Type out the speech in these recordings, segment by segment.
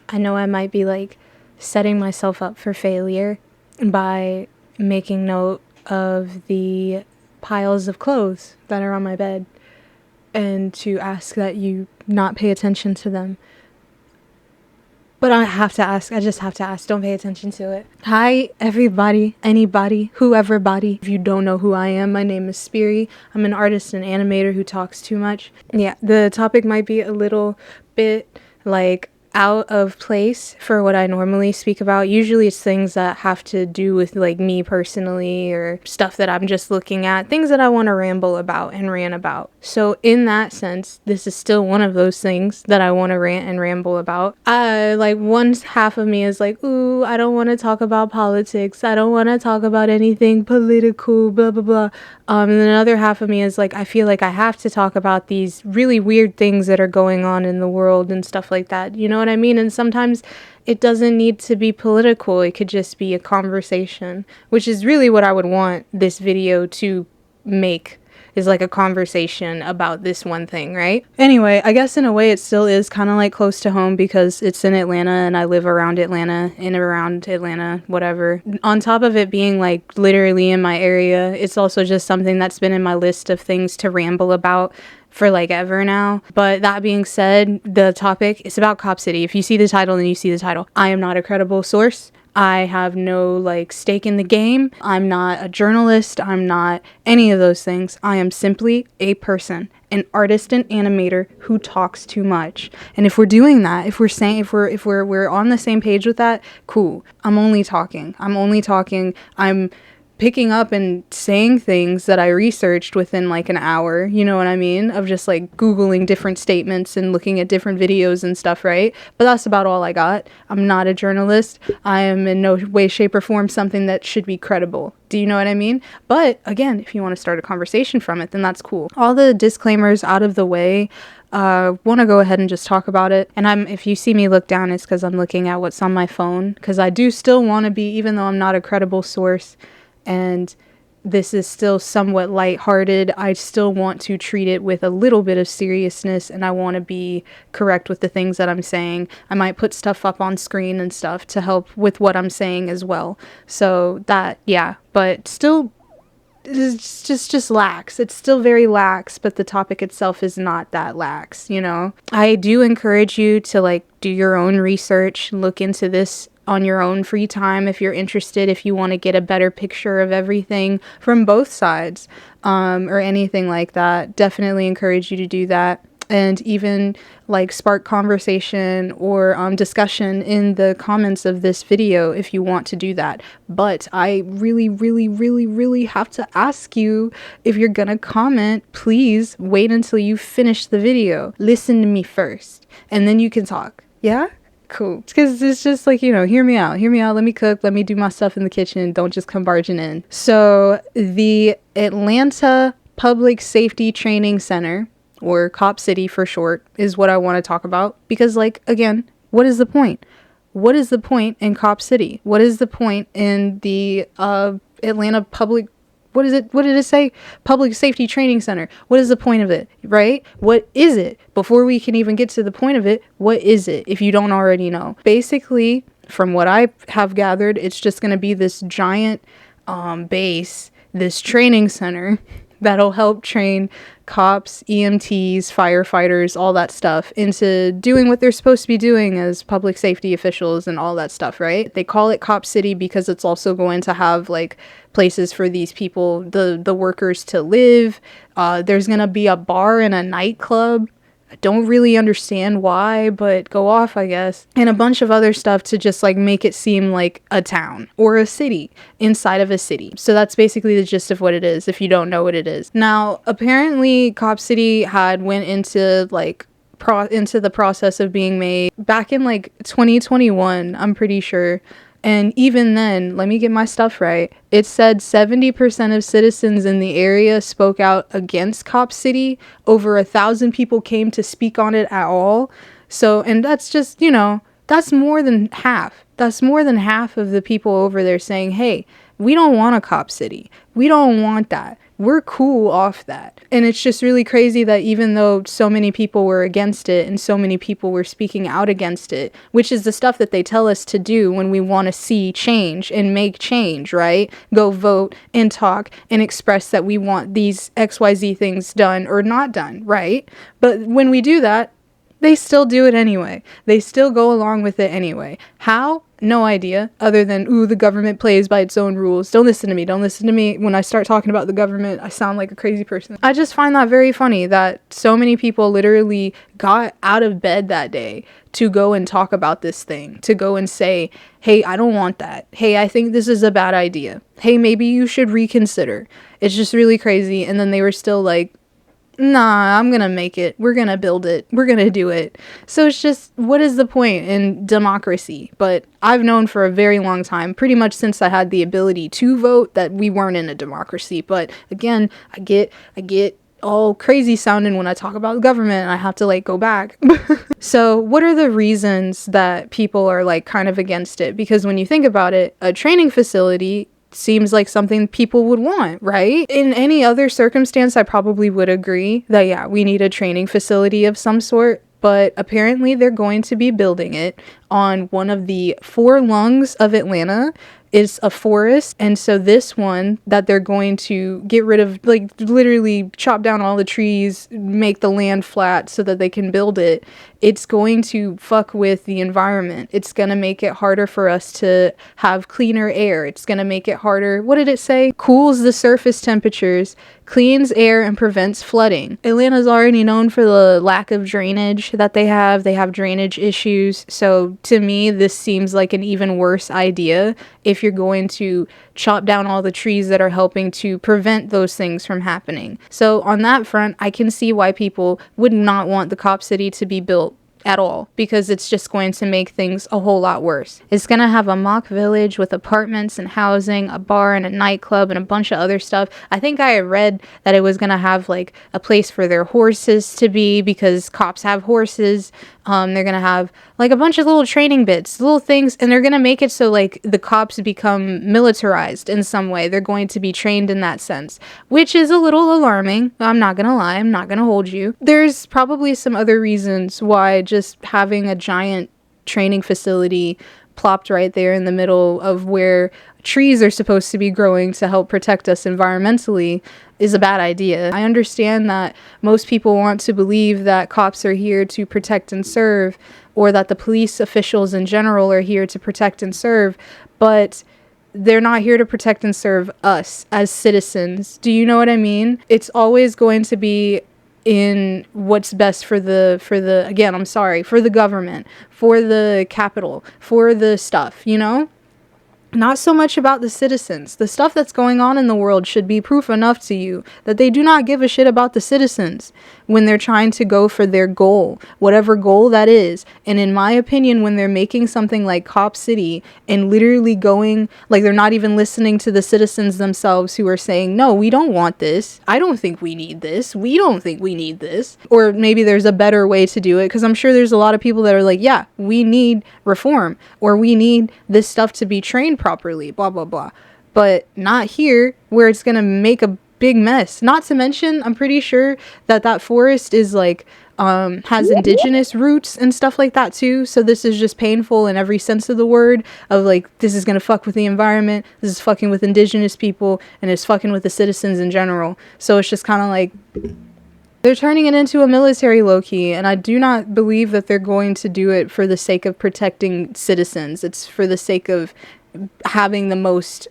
I know I might be like setting myself up for failure by making note of the piles of clothes that are on my bed and to ask that you not pay attention to them. But I have to ask, I just have to ask, don't pay attention to it. Hi, everybody, anybody, whoever body. If you don't know who I am, my name is Spiri. I'm an artist and animator who talks too much. Yeah, the topic might be a little bit like out of place for what I normally speak about. Usually it's things that have to do with like me personally or stuff that I'm just looking at, things that I want to ramble about and rant about. So in that sense, this is still one of those things that I want to rant and ramble about. Like one half of me is like, ooh, I don't want to talk about politics. I don't want to talk about anything political, blah, blah, blah. And then another half of me is like, I feel like I have to talk about these really weird things that are going on in the world and stuff like that. You know what I mean? And sometimes it doesn't need to be political. It could just be a conversation, which is really what I would want this video to make, is like a conversation about this one thing, right? Anyway, I guess in a way it still is kind of like close to home because it's in Atlanta and I live around Atlanta, in and around Atlanta, whatever. On top of it being like literally in my area, it's also just something that's been in my list of things to ramble about for like ever now. But that being said, the topic is about Cop City. If you see the title, then you see the title. I am not a credible source. I have no like stake in the game. I'm not a journalist. I'm not any of those things. I am simply a person, an artist and animator who talks too much. And if we're doing that, if we're on the same page with that, cool. I'm only talking. I'm picking up and saying things that I researched within like an hour, you know what I mean? Of just like Googling different statements and looking at different videos and stuff, right? But that's about all I got. I'm not a journalist. I am in no way, shape, or form something that should be credible. Do you know what I mean? But again, if you want to start a conversation from it, then that's cool. All the disclaimers out of the way, want to go ahead and just talk about it. And if you see me look down, it's because I'm looking at what's on my phone, because I do still want to be, even though I'm not a credible source, and this is still somewhat lighthearted, I still want to treat it with a little bit of seriousness, and I want to be correct with the things that I'm saying. I might put stuff up on screen and stuff to help with what I'm saying as well. So that, yeah, but still, it's just lax. It's still very lax, but the topic itself is not that lax, you know? I do encourage you to like do your own research, look into this on your own free time if you're interested, if you want to get a better picture of everything from both sides, or anything like that. Definitely encourage you to do that. And even like spark conversation or discussion in the comments of this video if you want to do that. But I really, really, really, really have to ask you, if you're gonna comment, please wait until you finish the video. Listen to me first, and then you can talk. Yeah? Cool. Because it's just like, you know, hear me out, let me cook, let me do my stuff in the kitchen, don't just come barging in. So the Atlanta Public Safety Training Center, or Cop City for short, is what I want to talk about, because like, again, what is the point? What is the point in Cop City? What is the point in the Atlanta Public, what did it say? Public Safety Training Center. What is the point of it, right? What is it? Before we can even get to the point of it, what is it, if you don't already know? Basically, from what I have gathered, it's just going to be this giant base, this training center that'll help train cops, EMTs, firefighters, all that stuff into doing what they're supposed to be doing as public safety officials and all that stuff, right? They call it Cop City because it's also going to have like places for these people, the workers, to live. There's going to be a bar and a nightclub. I don't really understand why, but go off, I guess. And a bunch of other stuff to just like make it seem like a town or a city inside of a city. So that's basically the gist of what it is, if you don't know what it is. Now, apparently Cop City had went into like into the process of being made back in like 2021, I'm pretty sure. And even then, let me get my stuff right, it said 70% of citizens in the area spoke out against Cop City. Over 1,000 people came to speak on it at all. So, and that's just, you know, that's more than half. That's more than half of the people over there saying, hey, we don't want a Cop City. We don't want that. we're cool off that. And it's just really crazy that even though so many people were against it and so many people were speaking out against it, which is the stuff that they tell us to do when we want to see change and make change, right? Go vote and talk and express that we want these XYZ things done or not done, right? But when we do that, they still do it anyway. They still go along with it anyway. How? No idea, other than, ooh, the government plays by its own rules. Don't listen to me. Don't listen to me. When I start talking about the government, I sound like a crazy person. I just find that very funny that so many people literally got out of bed that day to go and talk about this thing, to go and say, hey, I don't want that. Hey, I think this is a bad idea. Hey, maybe you should reconsider. It's just really crazy. And then they were still like, nah, I'm gonna make it. We're gonna build it. We're gonna do it. So it's just, what is the point in democracy? But I've known for a very long time, pretty much since I had the ability to vote, that we weren't in a democracy. But again, I get all crazy sounding when I talk about the government and I have to like go back. So what are the reasons that people are like kind of against it? Because when you think about it, a training facility seems like something people would want, right? In any other circumstance, I probably would agree that, yeah, we need a training facility of some sort. But apparently they're going to be building it on one of the 4 lungs of Atlanta. Is a forest, and so this one that they're going to get rid of, like literally chop down all the trees, make the land flat so that they can build it, it's going to fuck with the environment. It's going to make it harder for us to have cleaner air. It's going to make it harder, what did it say? Cools the surface temperatures, cleans air, and prevents flooding. Atlanta's already known for the lack of drainage that they have. They have drainage issues, so to me this seems like an even worse idea if you're going to chop down all the trees that are helping to prevent those things from happening. So on that front, I can see why people would not want the Cop City to be built at all, because it's just going to make things a whole lot worse. It's going to have a mock village with apartments and housing, a bar and a nightclub and a bunch of other stuff. I think I read that it was going to have like a place for their horses to be, because cops have horses. They're going to have like a bunch of little training bits, little things, and they're going to make it so like the cops become militarized in some way. They're going to be trained in that sense, which is a little alarming. I'm not going to lie. I'm not going to hold you. There's probably some other reasons why just having a giant training facility plopped right there in the middle of where trees are supposed to be growing to help protect us environmentally is a bad idea. I understand that most people want to believe that cops are here to protect and serve, or that the police officials in general are here to protect and serve, but they're not here to protect and serve us as citizens. Do you know what I mean? It's always going to be in what's best for the government, for the capital, for the stuff, you know? Not so much about the citizens. The stuff that's going on in the world should be proof enough to you that they do not give a shit about the citizens when they're trying to go for their goal, whatever goal that is. And in my opinion, when they're making something like Cop City and literally going, like they're not even listening to the citizens themselves who are saying, no, we don't want this. I don't think we need this. We don't think we need this. Or maybe there's a better way to do it, because I'm sure there's a lot of people that are like, yeah, we need reform, or we need this stuff to be trained properly, blah blah blah, but not here where it's gonna make a big mess. Not to mention, I'm pretty sure that forest is like has indigenous roots and stuff like that too, so this is just painful in every sense of the word, of like, this is gonna fuck with the environment, this is fucking with indigenous people, and it's fucking with the citizens in general. So it's just kind of like they're turning it into a military low-key, and I do not believe that they're going to do it for the sake of protecting citizens. It's for the sake of having the most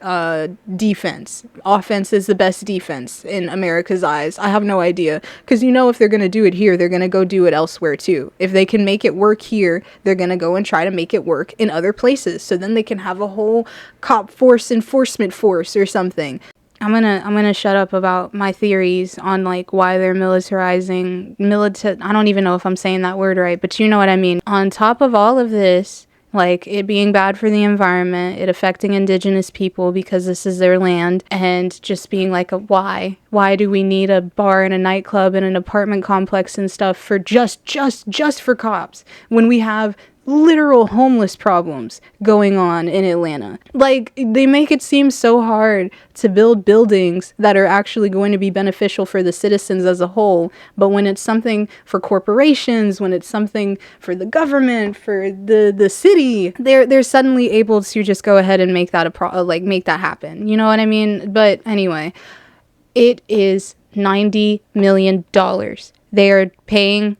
defense. Offense is the best defense in America's eyes. I have no idea, because you know if they're going to do it here, they're going to go do it elsewhere too. If they can make it work here, they're going to go and try to make it work in other places, so then they can have a whole cop force enforcement force or something. I'm gonna shut up about my theories on like why they're militarizing I don't even know if I'm saying that word right, but you know what I mean. On top of all of this, like it being bad for the environment, it affecting indigenous people because this is their land, and just being like a why do we need a bar and a nightclub and an apartment complex and stuff for just for cops when we have literal homeless problems going on in Atlanta. Like, they make it seem so hard to build buildings that are actually going to be beneficial for the citizens as a whole, but when it's something for corporations, when it's something for the government, for the city, they're suddenly able to just go ahead and make that make that happen. You know what I mean? But anyway, it is $90 million. They are paying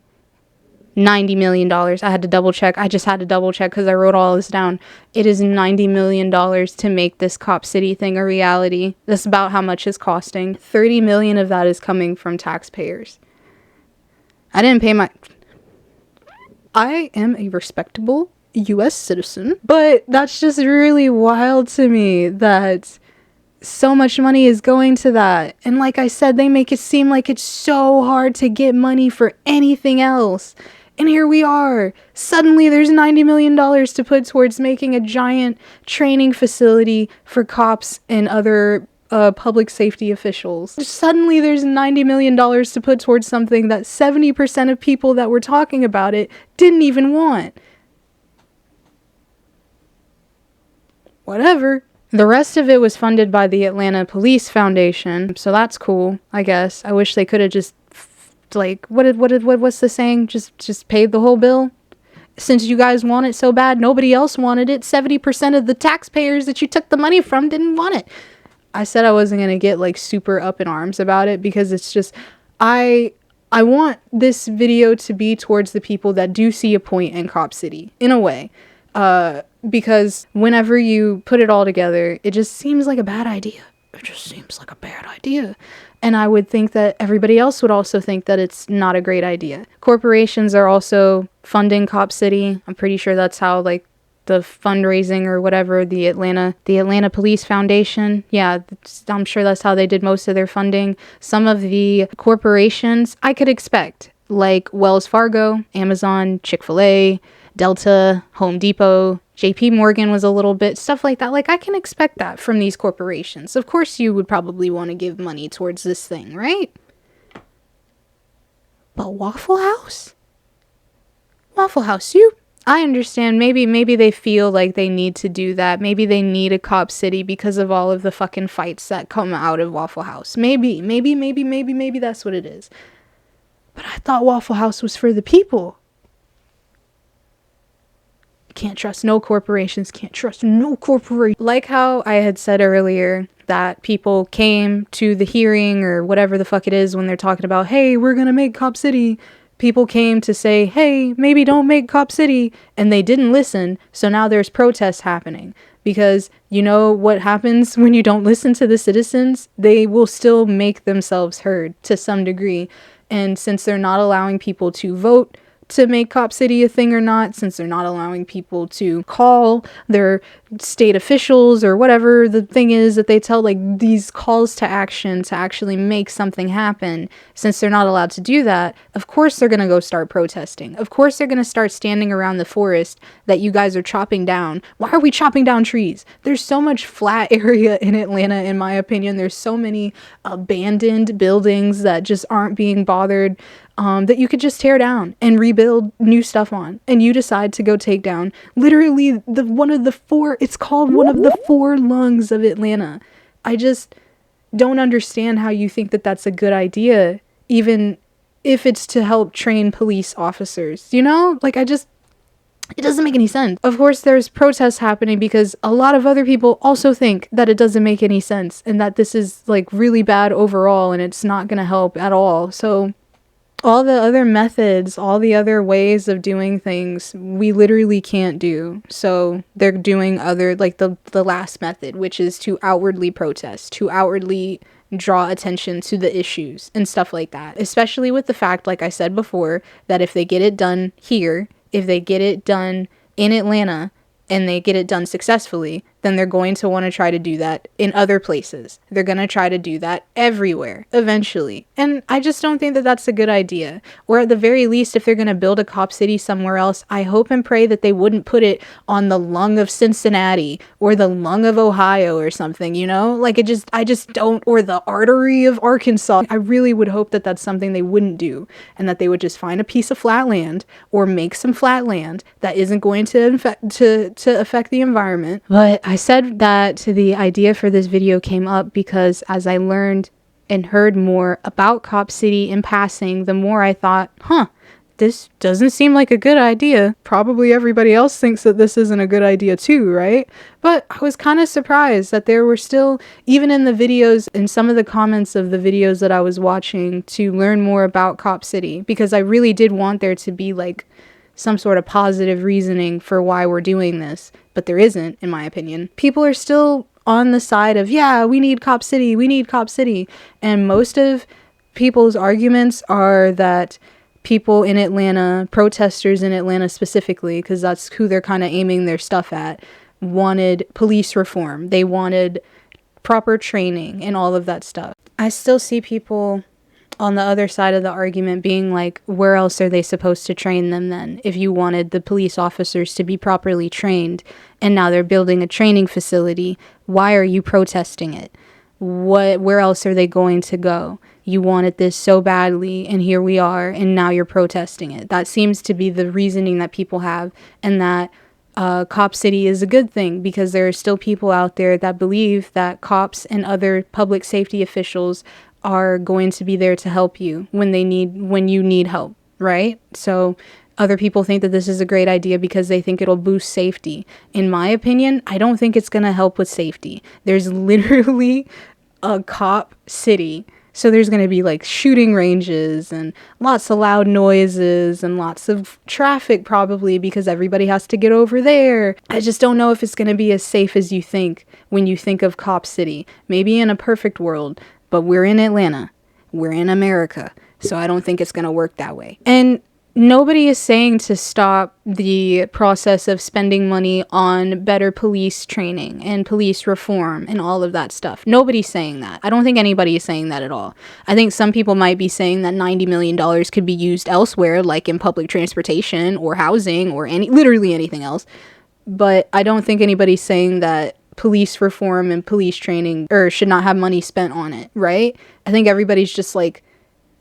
$90 million. I had to double check. I just had to double check because I wrote all this down. It is $90 million to make this Cop City thing a reality. That's about how much it's costing. $30 million of that is coming from taxpayers. I didn't pay my... I am a respectable U.S. citizen, but that's just really wild to me that so much money is going to that. And like I said, they make it seem like it's so hard to get money for anything else. And here we are. Suddenly there's $90 million to put towards making a giant training facility for cops and other public safety officials. Suddenly there's $90 million to put towards something that 70% of people that were talking about it didn't even want. Whatever. The rest of it was funded by the Atlanta Police Foundation, so that's cool, I guess. I wish they could have just, what's the saying? Just paid the whole bill? Since you guys want it so bad, nobody else wanted it. 70% of the taxpayers that you took the money from didn't want it. I said I wasn't going to get, super up in arms about it, because it's just, I want this video to be towards the people that do see a point in Cop City, in a way. Because whenever you put it all together, it just seems like a bad idea. It just seems like a bad idea. And I would think that everybody else would also think that it's not a great idea. Corporations are also funding Cop City. I'm pretty sure that's how, the fundraising or whatever, the Atlanta Police Foundation. Yeah, I'm sure that's how they did most of their funding. Some of the corporations I could expect, like Wells Fargo, Amazon, Chick-fil-A, Delta, Home Depot, JP Morgan was a little bit, stuff like that. I can expect that from these corporations. Of course you would probably want to give money towards this thing, right? But Waffle House? Waffle House, I understand. Maybe they feel like they need to do that. Maybe they need a Cop City because of all of the fucking fights that come out of Waffle House. Maybe that's what it is. But I thought Waffle House was for the people. Can't trust no corporations. Like how I had said earlier that people came to the hearing or whatever the fuck it is when they're talking about, hey, we're gonna make Cop City. People came to say, hey, maybe don't make Cop City, and they didn't listen, so now there's protests happening. Because you know what happens when you don't listen to the citizens? They will still make themselves heard to some degree. And since they're not allowing people to vote to make Cop City a thing or not, since they're not allowing people to call their state officials or whatever the thing is that they tell, these calls to action to actually make something happen, since they're not allowed to do that, of course they're going to go start protesting. Of course they're going to start standing around the forest that you guys are chopping down. Why are we chopping down trees? There's so much flat area in Atlanta, in my opinion. There's so many abandoned buildings that just aren't being bothered, that you could just tear down and rebuild new stuff on. And you decide to go take down literally one of the four lungs of Atlanta. I just don't understand how you think that that's a good idea, even if it's to help train police officers, you know? It doesn't make any sense. Of course, there's protests happening because a lot of other people also think that it doesn't make any sense and that this is really bad overall and it's not going to help at all. So all the other methods, all the other ways of doing things, we literally can't do. So they're doing other, the last method, which is to outwardly protest, to outwardly draw attention to the issues and stuff like that. Especially with the fact, like I said before, that if they get it done here, if they get it done in Atlanta, and they get it done successfully, then they're going to want to try to do that in other places. They're going to try to do that everywhere eventually. And I just don't think that that's a good idea. Or at the very least, if they're going to build a cop city somewhere else, I hope and pray that they wouldn't put it on the lung of Cincinnati or the lung of Ohio or something, you know? Like I just don't, or the artery of Arkansas. I really would hope that that's something they wouldn't do, and that they would just find a piece of flat land or make some flat land that isn't going to affect the environment. But I said that the idea for this video came up because as I learned and heard more about Cop City in passing, the more I thought, this doesn't seem like a good idea. Probably everybody else thinks that this isn't a good idea too, right? But I was kind of surprised that there were still, even in the videos, in some of the comments of the videos that I was watching to learn more about Cop City, because I really did want there to be like some sort of positive reasoning for why we're doing this, but there isn't, in my opinion. People are still on the side of, yeah, we need Cop City, we need Cop City. And most of people's arguments are that people in Atlanta, protesters in Atlanta specifically, because that's who they're kind of aiming their stuff at, wanted police reform. They wanted proper training and all of that stuff. I still see people on the other side of the argument being like, where else are they supposed to train them then? If you wanted the police officers to be properly trained and now they're building a training facility, why are you protesting it? Where else are they going to go? You wanted this so badly, and here we are, and now you're protesting it. That seems to be the reasoning that people have, and that Cop City is a good thing, because there are still people out there that believe that cops and other public safety officials are going to be there to help you when you need help, right? So other people think that this is a great idea because they think it'll boost safety. In my opinion, I don't think it's going to help with safety. There's literally a cop city. So there's going to be like shooting ranges and lots of loud noises and lots of traffic probably because everybody has to get over there. I just don't know if it's going to be as safe as you think when you think of Cop City. Maybe in a perfect world, but we're in Atlanta. We're in America. So I don't think it's going to work that way. And nobody is saying to stop the process of spending money on better police training and police reform and all of that stuff. Nobody's saying that. I don't think anybody is saying that at all. I think some people might be saying that $90 million could be used elsewhere, like in public transportation or housing or literally anything else. But I don't think anybody's saying that police reform and police training should not have money spent on it, right? I think everybody's just like,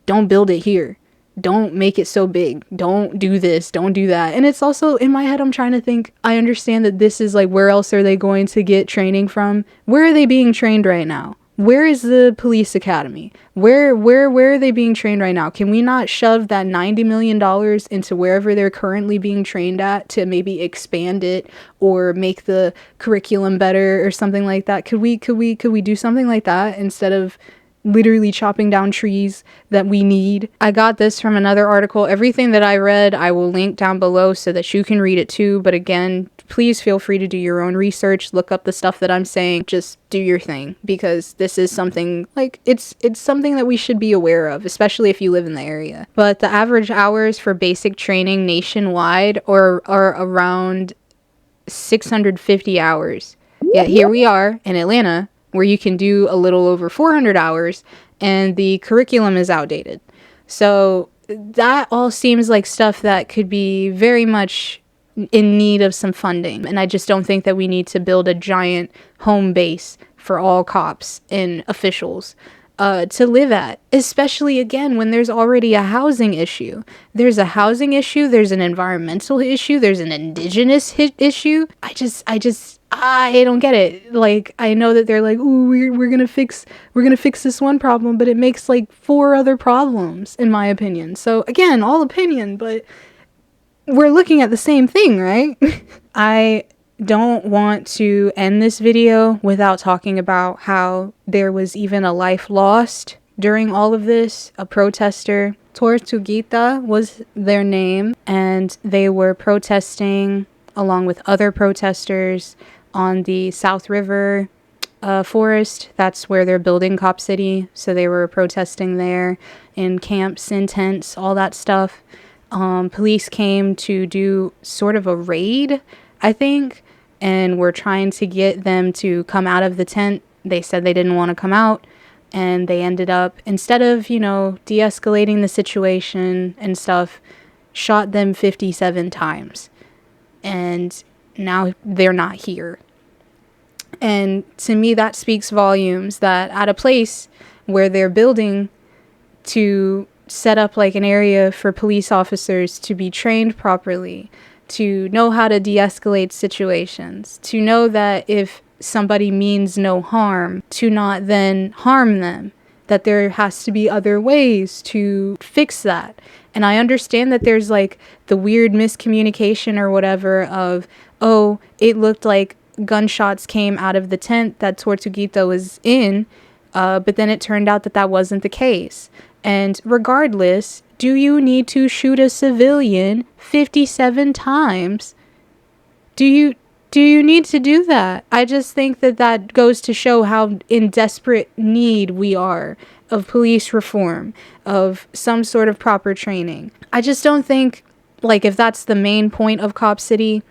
don't build it here. Don't make it so big. Don't do this. Don't do that. And it's also, in my head, I'm trying to think, I understand that this is like, where else are they going to get training from? Where are they being trained right now? Where is the police academy? Where are they being trained right now? Can we not shove that $90 million into wherever they're currently being trained at to maybe expand it or make the curriculum better or something like that? Could we do something like that instead of literally chopping down trees that we need? I got this from another article. Everything that I read, I will link down below so that you can read it too. But again, please feel free to do your own research, look up the stuff that I'm saying, just do your thing, because this is something like it's something that we should be aware of, especially if you live in the area. But the average hours for basic training nationwide are around 650 hours. Yet here we are in Atlanta, where you can do a little over 400 hours and the curriculum is outdated. So that all seems like stuff that could be very much in need of some funding. And I just don't think that we need to build a giant home base for all cops and officials to live at, especially again when there's already a housing issue. There's a housing issue, there's an environmental issue, there's an indigenous issue. I don't get it. Like, I know that they're like, ooh, we're gonna fix this one problem, but it makes like 4 other problems, in my opinion. So again, all opinion, but we're looking at the same thing, right? I don't want to end this video without talking about how there was even a life lost during all of this. A protester, Tortuguita was their name, and they were protesting along with other protesters on the South River forest. That's where they're building Cop City. So they were protesting there in camps, in tents, all that stuff. Police came to do sort of a raid, I think, and we're trying to get them to come out of the tent. They said they didn't want to come out, and they ended up, instead of, de-escalating the situation and stuff, shot them 57 times. And now they're not here. And to me, that speaks volumes, that at a place where they're building to set up like an area for police officers to be trained properly, to know how to de-escalate situations, to know that if somebody means no harm, to not then harm them, that there has to be other ways to fix that. And I understand that there's like the weird miscommunication or whatever of, oh, it looked like gunshots came out of the tent that Tortuguita was in, but then it turned out that that wasn't the case. And regardless, do you need to shoot a civilian 57 times? Do you need to do that? I just think that that goes to show how in desperate need we are of police reform, of some sort of proper training. I just don't think, like, if that's the main point of Cop City,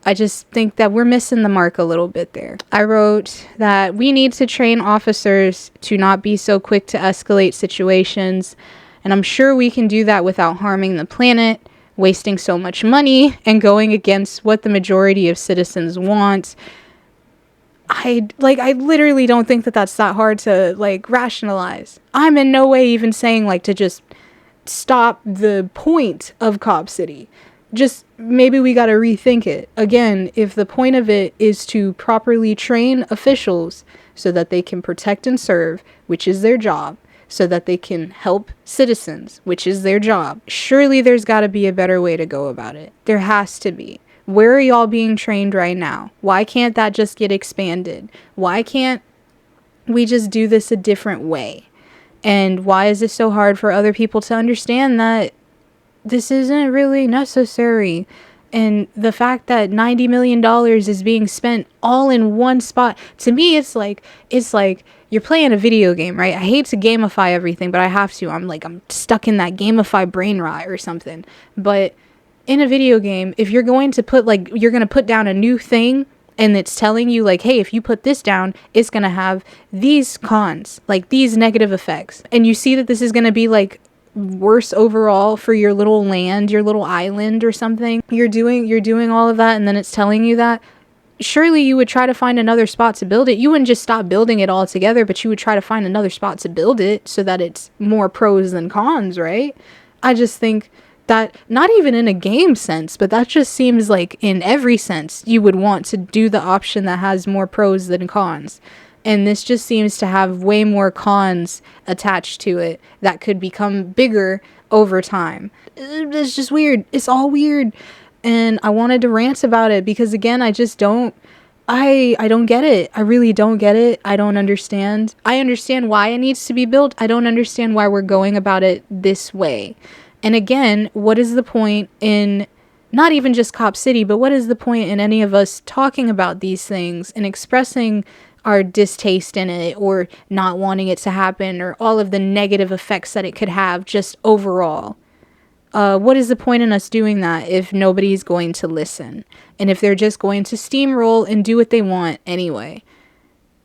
I just think that we're missing the mark a little bit there. I wrote that we need to train officers to not be so quick to escalate situations, and I'm sure we can do that without harming the planet, wasting so much money, and going against what the majority of citizens want. I literally don't think that that's that hard to, like, rationalize. I'm in no way even saying, like, to just stop the point of Cop City. Just maybe we got to rethink it. Again, if the point of it is to properly train officials so that they can protect and serve, which is their job, so that they can help citizens, which is their job, surely there's got to be a better way to go about it. There has to be. Where are y'all being trained right now? Why can't that just get expanded? Why can't we just do this a different way? And why is it so hard for other people to understand that this isn't really necessary? And the fact that $90 million is being spent all in one spot, to me, it's like you're playing a video game, right? I hate to gamify everything, but I have to. I'm stuck in that gamify brain rot or something. But in a video game, if you're going to put down a new thing, and it's telling you, like, hey, if you put this down, it's going to have these cons, like these negative effects. And you see that this is going to be, like, worse overall for your little land, your little island or something. You're doing all of that, and then it's telling you that. Surely you would try to find another spot to build it. You wouldn't just stop building it altogether, but you would try to find another spot to build it so that it's more pros than cons, right? I just think that, not even in a game sense, but that just seems like in every sense you would want to do the option that has more pros than cons. And this just seems to have way more cons attached to it that could become bigger over time. It's just weird. It's all weird. And I wanted to rant about it because, again, I just don't, I don't get it. I really don't get it. I don't understand. I understand why it needs to be built. I don't understand why we're going about it this way. And again, what is the point in not even just Cop City, but what is the point in any of us talking about these things and expressing our distaste in it, or not wanting it to happen, or all of the negative effects that it could have just overall? What is the point in us doing that if nobody's going to listen? And if they're just going to steamroll and do what they want anyway?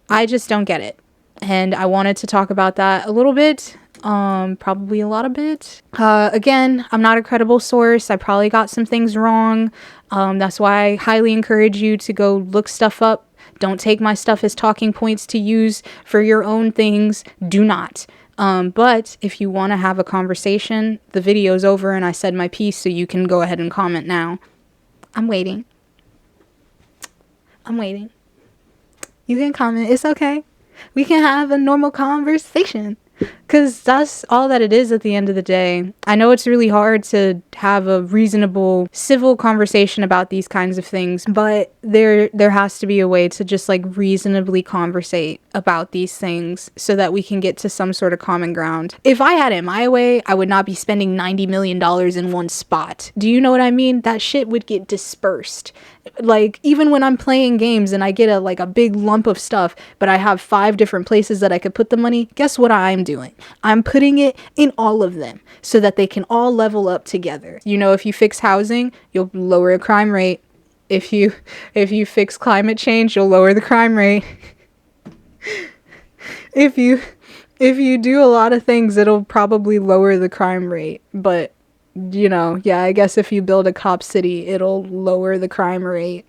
I just don't get it. And I wanted to talk about that a little bit. Probably a lot of bit. Again, I'm not a credible source. I probably got some things wrong. That's why I highly encourage you to go look stuff up. Don't take my stuff as talking points to use for your own things. Do not. But if you want to have a conversation, the video's over and I said my piece, so you can go ahead and comment now. I'm waiting. You can comment. It's okay. We can have a normal conversation. Because that's all that it is at the end of the day. I know it's really hard to have a reasonable, civil conversation about these kinds of things, but there has to be a way to just, like, reasonably conversate about these things so that we can get to some sort of common ground. If I had it my way, I would not be spending $90 million in one spot. Do you know what I mean? That shit would get dispersed. Like, even when I'm playing games and I get a big lump of stuff, but I have 5 different places that I could put the money, guess what I'm doing? I'm putting it in all of them so that they can all level up together. You know, if you fix housing, you'll lower a crime rate. if you fix climate change, you'll lower the crime rate. if you do a lot of things, it'll probably lower the crime rate. But, yeah, I guess if you build a cop city, it'll lower the crime rate.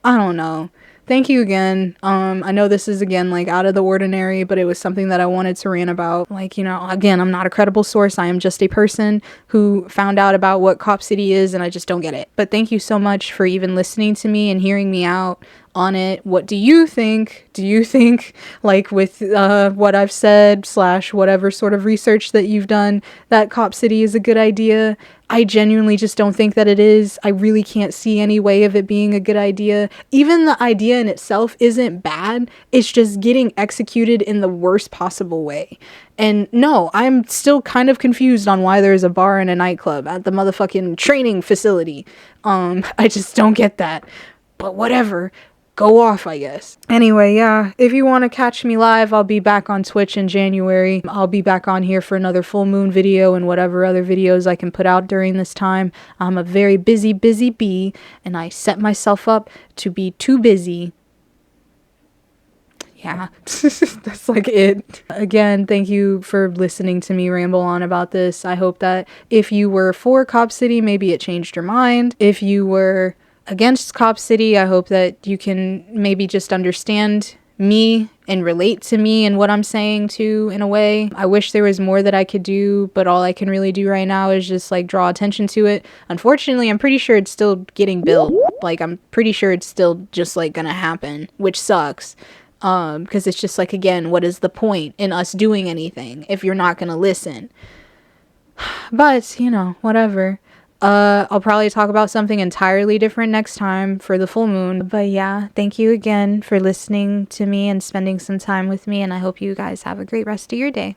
I don't know. Thank you again. I know this is, again, like, out of the ordinary, but it was something that I wanted to rant about. Like, again, I'm not a credible source. I am just a person who found out about what Cop City is, and I just don't get it. But thank you so much for even listening to me and hearing me out on it. What do you think? Do you think, like, with what I've said / whatever sort of research that you've done, that Cop City is a good idea? I genuinely just don't think that it is. I really can't see any way of it being a good idea. Even the idea in itself isn't bad. It's just getting executed in the worst possible way. And no, I'm still kind of confused on why there's a bar and a nightclub at the motherfucking training facility. I just don't get that. But whatever. Go off, I guess. Anyway, yeah, if you want to catch me live, I'll be back on Twitch in January. I'll be back on here for another full moon video and whatever other videos I can put out during this time. I'm a very busy bee, and I set myself up to be too busy. Yeah, that's like it. Again, thank you for listening to me ramble on about this. I hope that if you were for Cop City, maybe it changed your mind. If you were against Cop City, I hope that you can maybe just understand me and relate to me and what I'm saying too, in a way. I wish there was more that I could do, but all I can really do right now is just like draw attention to it. Unfortunately, I'm pretty sure it's still getting built. Like, I'm pretty sure it's still just like gonna happen, which sucks. Because it's just like, again, what is the point in us doing anything if you're not gonna listen? But, whatever. I'll probably talk about something entirely different next time for the full moon. But yeah, thank you again for listening to me and spending some time with me, and I hope you guys have a great rest of your day.